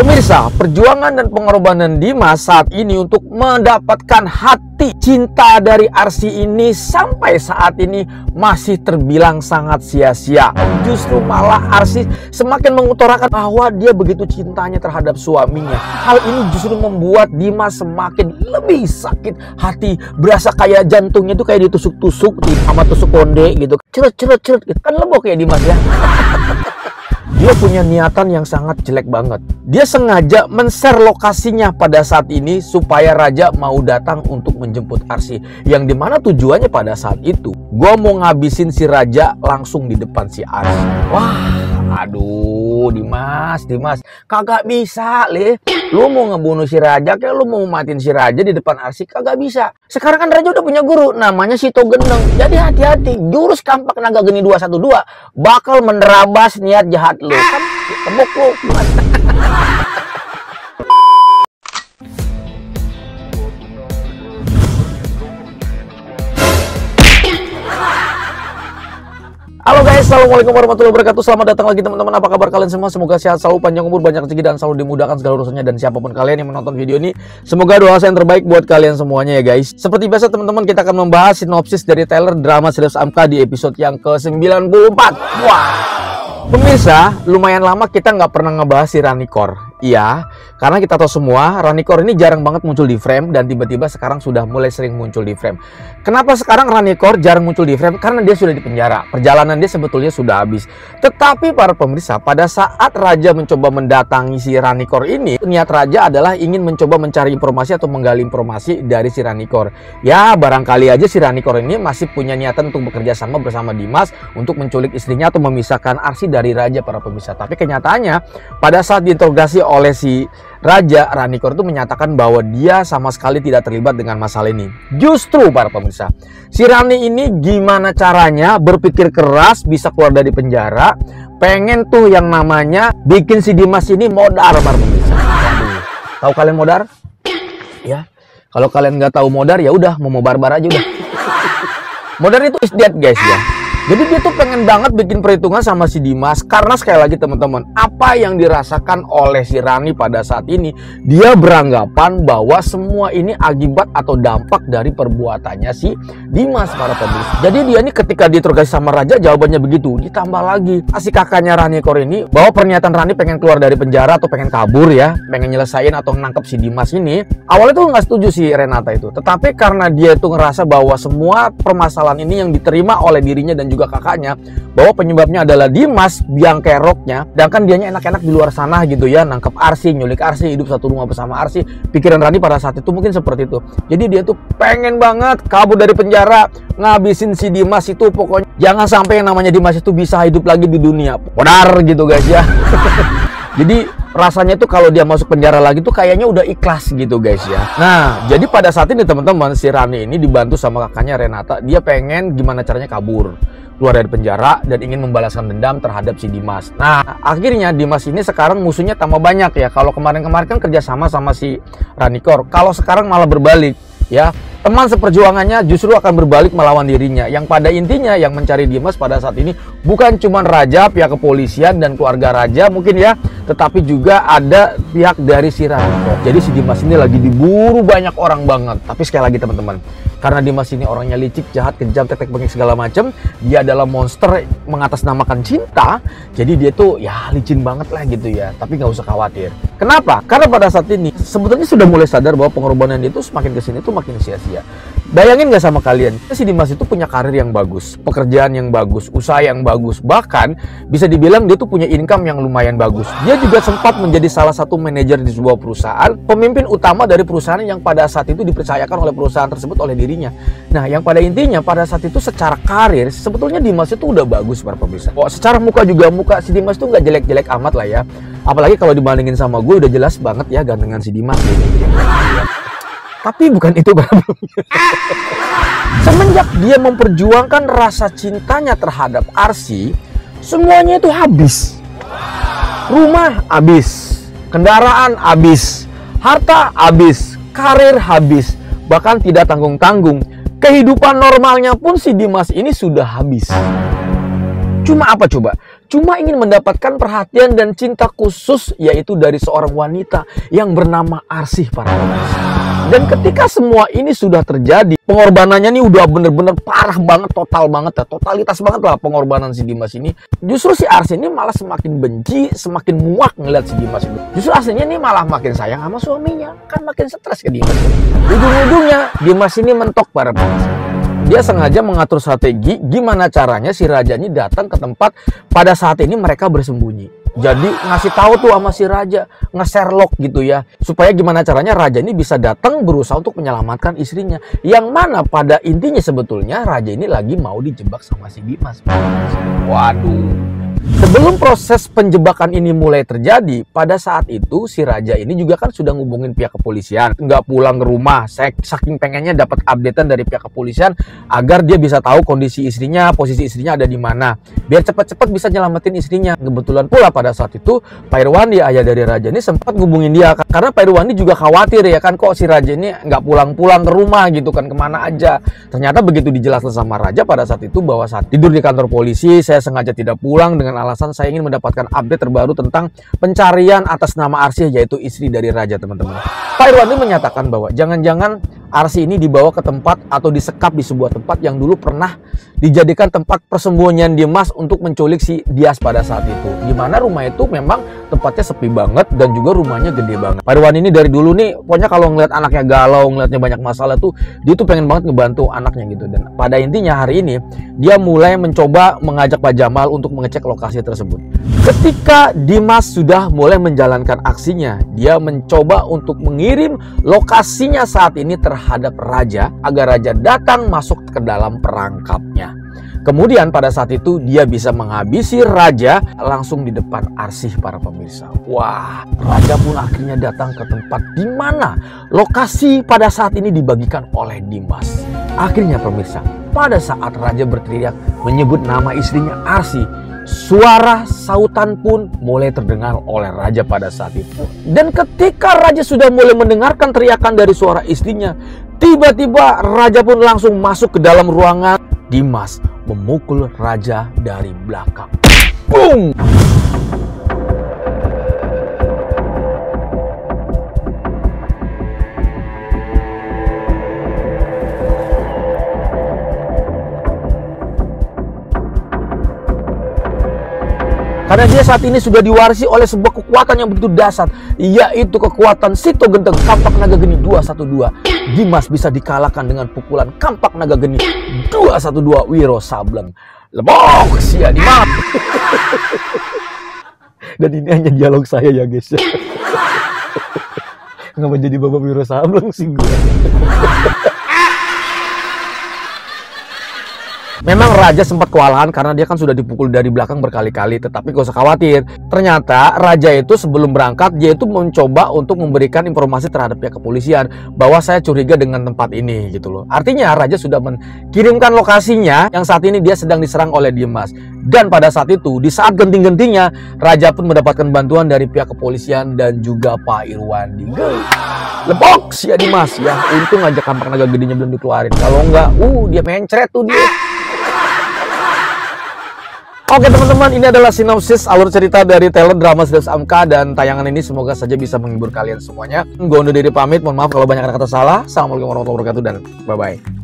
Pemirsa, perjuangan dan pengorbanan Dimas saat ini untuk mendapatkan hati cinta dari Arsy ini sampai saat ini masih terbilang sangat sia-sia. Justru malah Arsy semakin mengutarakan bahwa dia begitu cintanya terhadap suaminya. Hal ini justru membuat Dimas semakin lebih sakit hati. Berasa kayak jantungnya itu kayak ditusuk-tusuk sama tusuk konde gitu. Ceret. Kan lebok ya Dimas ya. Dia punya niatan yang sangat jelek banget. Dia sengaja men-share lokasinya pada saat ini supaya Raja mau datang untuk menjemput Arsy. Yang dimana tujuannya pada saat itu, gue mau ngabisin si Raja langsung di depan si Arsy. Wah, aduh Dimas, kagak bisa Le. Lu mau ngebunuh si Raja, kayak lu mau matiin si Raja di depan Arsy, kagak bisa. Sekarang kan Raja udah punya guru, namanya Sito Gendeng. Jadi hati-hati, jurus Kampak Naga Geni 212 bakal menerabas niat jahat lu. Kan tebuk lu. Halo guys, assalamualaikum warahmatullahi wabarakatuh. Selamat datang lagi teman-teman. Apa kabar kalian semua? Semoga sehat selalu, panjang umur, banyak rezeki, dan selalu dimudahkan segala urusannya. Dan siapapun kalian yang menonton video ini, semoga doa saya yang terbaik buat kalian semuanya ya guys. Seperti biasa teman-teman, kita akan membahas sinopsis dari trailer drama Serius Amka di episode yang ke-94. Wah, pemirsa, lumayan lama kita nggak pernah ngebahas si Ranikor. Iya, karena kita tahu semua Ranikor ini jarang banget muncul di frame, dan tiba-tiba sekarang sudah mulai sering muncul di frame. Kenapa sekarang Ranikor jarang muncul di frame? Karena dia sudah di penjara. Perjalanan dia sebetulnya sudah habis. Tetapi para pemirsa, pada saat Raja mencoba mendatangi si Ranikor ini, niat Raja adalah ingin mencoba mencari informasi atau menggali informasi dari si Ranikor. Ya, barangkali aja si Ranikor ini masih punya niatan untuk bekerja sama bersama Dimas untuk menculik istrinya atau memisahkan Arsy dari Raja, para pemirsa. Tapi kenyataannya pada saat diinterogasi oleh si Raja, Ranikor itu menyatakan bahwa dia sama sekali tidak terlibat dengan masalah ini. Justru para pemirsa, si Rani ini gimana caranya berpikir keras bisa keluar dari penjara, pengen tuh yang namanya bikin si Dimas ini modar, para pemirsa. Tahu kalian modar? Ya, kalau kalian nggak tahu modar ya udah mau barbar aja udah. Modar itu is dead guys ya. Jadi dia tuh pengen banget bikin perhitungan sama si Dimas. Karena sekali lagi teman-teman, apa yang dirasakan oleh si Rani pada saat ini, dia beranggapan bahwa semua ini akibat atau dampak dari perbuatannya si Dimas, para pemirsa. Jadi dia ini ketika diinterogasi sama Raja jawabannya begitu. Ditambah lagi si kakaknya Ranikor ini bahwa pernyataan Rani pengen keluar dari penjara atau pengen kabur ya, pengen nyelesain atau nangkep si Dimas ini. Awalnya tuh nggak setuju si Renata itu. Tetapi karena dia tuh ngerasa bahwa semua permasalahan ini yang diterima oleh dirinya dan juga kakaknya, bahwa penyebabnya adalah Dimas biang keroknya, sedangkan dianya enak-enak di luar sana gitu ya, nangkep Arsy, nyulik Arsy, hidup satu rumah bersama Arsy. Pikiran Rani pada saat itu mungkin seperti itu. Jadi dia tuh pengen banget kabur dari penjara, ngabisin si Dimas itu, pokoknya jangan sampai yang namanya Dimas itu bisa hidup lagi di dunia. Podar gitu guys ya. Jadi rasanya tuh kalau dia masuk penjara lagi tuh kayaknya udah ikhlas gitu guys ya. Nah, jadi pada saat ini teman-teman, si Rani ini dibantu sama kakaknya Renata. Dia pengen gimana caranya kabur, keluar dari penjara, dan ingin membalaskan dendam terhadap si Dimas. Nah, akhirnya Dimas ini sekarang musuhnya tambah banyak ya. Kalau kemarin-kemarin kan kerjasama sama si Ranikor, kalau sekarang malah berbalik ya. Teman seperjuangannya justru akan berbalik melawan dirinya. Yang pada intinya yang mencari Dimas pada saat ini bukan cuma Raja, pihak kepolisian dan keluarga Raja mungkin ya, tetapi juga ada pihak dari si Ranikor. Jadi si Dimas ini lagi diburu banyak orang banget. Tapi sekali lagi teman-teman, karena Dimas ini orangnya licik, jahat, kejam, tetek bengek segala macam, dia adalah monster mengatasnamakan cinta. Jadi dia tuh ya licin banget lah gitu ya. Tapi nggak usah khawatir. Kenapa? Karena pada saat ini sebetulnya sudah mulai sadar bahwa pengorbanan dia tuh semakin kesini tuh makin sia-sia. Bayangin nggak sama kalian, si Dimas itu punya karir yang bagus, pekerjaan yang bagus, usaha yang bagus, bahkan bisa dibilang dia tuh punya income yang lumayan bagus. Dia juga sempat menjadi salah satu manajer di sebuah perusahaan, pemimpin utama dari perusahaan yang pada saat itu dipercayakan oleh perusahaan tersebut oleh dirinya. Nah, yang pada intinya pada saat itu secara karir sebetulnya Dimas itu udah bagus, para pemirsa. Oh, secara muka juga muka si Dimas itu nggak jelek-jelek amat lah ya. Apalagi kalau dibandingin sama gue udah jelas banget ya gantengan si Dimas gitu. Tapi bukan itu problemnya. Semenjak dia memperjuangkan rasa cintanya terhadap Arsy, semuanya itu habis. Rumah habis, kendaraan habis, harta habis, karir habis, bahkan tidak tanggung-tanggung. Kehidupan normalnya pun si Dimas ini sudah habis. Cuma apa coba? cuma ingin mendapatkan perhatian dan cinta khusus, yaitu dari seorang wanita yang bernama Arsih para pemirsa. Dan ketika semua ini sudah terjadi, pengorbanannya nih udah bener-bener parah banget, total banget ya, totalitas banget lah pengorbanan si Dimas ini. Justru si Arsih ini malah semakin benci, semakin muak ngeliat si Dimas itu. Justru Arsihnya ini malah makin sayang sama suaminya, kan makin stres ke Dimas. Ujung-ujungnya Dimas ini mentok para pemirsa. Dia sengaja mengatur strategi gimana caranya si raja ini datang ke tempat pada saat ini mereka bersembunyi. Jadi ngasih tahu tuh sama si raja, nge-Sherlock gitu ya, supaya gimana caranya raja ini bisa datang berusaha untuk menyelamatkan istrinya. Yang mana pada intinya sebetulnya raja ini lagi mau dijebak sama si Dimas. Waduh. Sebelum proses penjebakan ini mulai terjadi, pada saat itu si raja ini juga kan sudah ngubungin pihak kepolisian, nggak pulang ke rumah, saking pengennya dapat updatean dari pihak kepolisian agar dia bisa tahu kondisi istrinya, posisi istrinya ada di mana, biar cepat-cepat bisa nyelamatin istrinya. Kebetulan pula pada saat itu Pak Irwandi, ayah dari raja ini, sempat ngubungin dia karena Pak Irwandi juga khawatir ya kan, kok si raja ini nggak pulang-pulang ke rumah gitu kan, kemana aja. Ternyata begitu dijelaskan sama raja pada saat itu bahwa saat tidur di kantor polisi saya sengaja tidak pulang dengan alasan saya ingin mendapatkan update terbaru tentang pencarian atas nama Arsih, yaitu istri dari raja, teman-teman. Pak Irwandi menyatakan bahwa jangan-jangan Arsih ini dibawa ke tempat atau disekap di sebuah tempat yang dulu pernah dijadikan tempat persembunyian Dimas untuk menculik si Dias pada saat itu. Dimana rumah itu memang tempatnya sepi banget dan juga rumahnya gede banget. Pak Irwandi ini dari dulu nih, pokoknya kalau ngeliat anaknya galau, ngeliatnya banyak masalah tuh, dia tuh pengen banget ngebantu anaknya gitu. Dan pada intinya hari ini, dia mulai mencoba mengajak Pak Jamal untuk mengecek lokasi tersebut. Ketika Dimas sudah mulai menjalankan aksinya, dia mencoba untuk mengirim lokasinya saat ini terhadap raja agar raja datang masuk ke dalam perangkapnya. Kemudian pada saat itu dia bisa menghabisi raja langsung di depan Arsih para pemirsa. Wah, raja pun akhirnya datang ke tempat di mana lokasi pada saat ini dibagikan oleh Dimas. Akhirnya pemirsa, pada saat raja berteriak menyebut nama istrinya Arsih, suara sautan pun mulai terdengar oleh raja pada saat itu. Dan ketika raja sudah mulai mendengarkan teriakan dari suara istrinya, tiba-tiba raja pun langsung masuk ke dalam ruangan. Dimas memukul raja dari belakang. Boom! Karena dia saat ini sudah diwarisi oleh sebuah kekuatan yang begitu dahsyat, yaitu kekuatan Sito Genteng Kampak Naga Geni 212. Dimas bisa dikalahkan dengan pukulan Kampak Naga Geni 212 Wiro Sableng. Lebok sia Dimas. Dan ini hanya dialog saya ya guys. Nggak menjadi Bapak Wiro Sableng sih gue. Memang raja sempat kewalahan karena dia kan sudah dipukul dari belakang berkali-kali, tetapi gak usah khawatir. Ternyata raja itu sebelum berangkat, dia itu mencoba untuk memberikan informasi terhadap pihak kepolisian bahwa saya curiga dengan tempat ini gitu loh. Artinya raja sudah mengirimkan lokasinya yang saat ini dia sedang diserang oleh Dimas. Dan pada saat itu, di saat genting-gentingnya, raja pun mendapatkan bantuan dari pihak kepolisian dan juga Pak Irwandi. Lepok si Dimas ya, untung aja Kampak Naga Gedinya belum dikeluarin. Kalau enggak, dia mencret tuh dia. Oke teman-teman, ini adalah sinopsis alur cerita dari teledrama Siddharth Amka, dan tayangan ini semoga saja bisa menghibur kalian semuanya. Gue undur diri pamit, mohon maaf kalau banyak kata salah. Assalamualaikum warahmatullahi wabarakatuh dan bye-bye.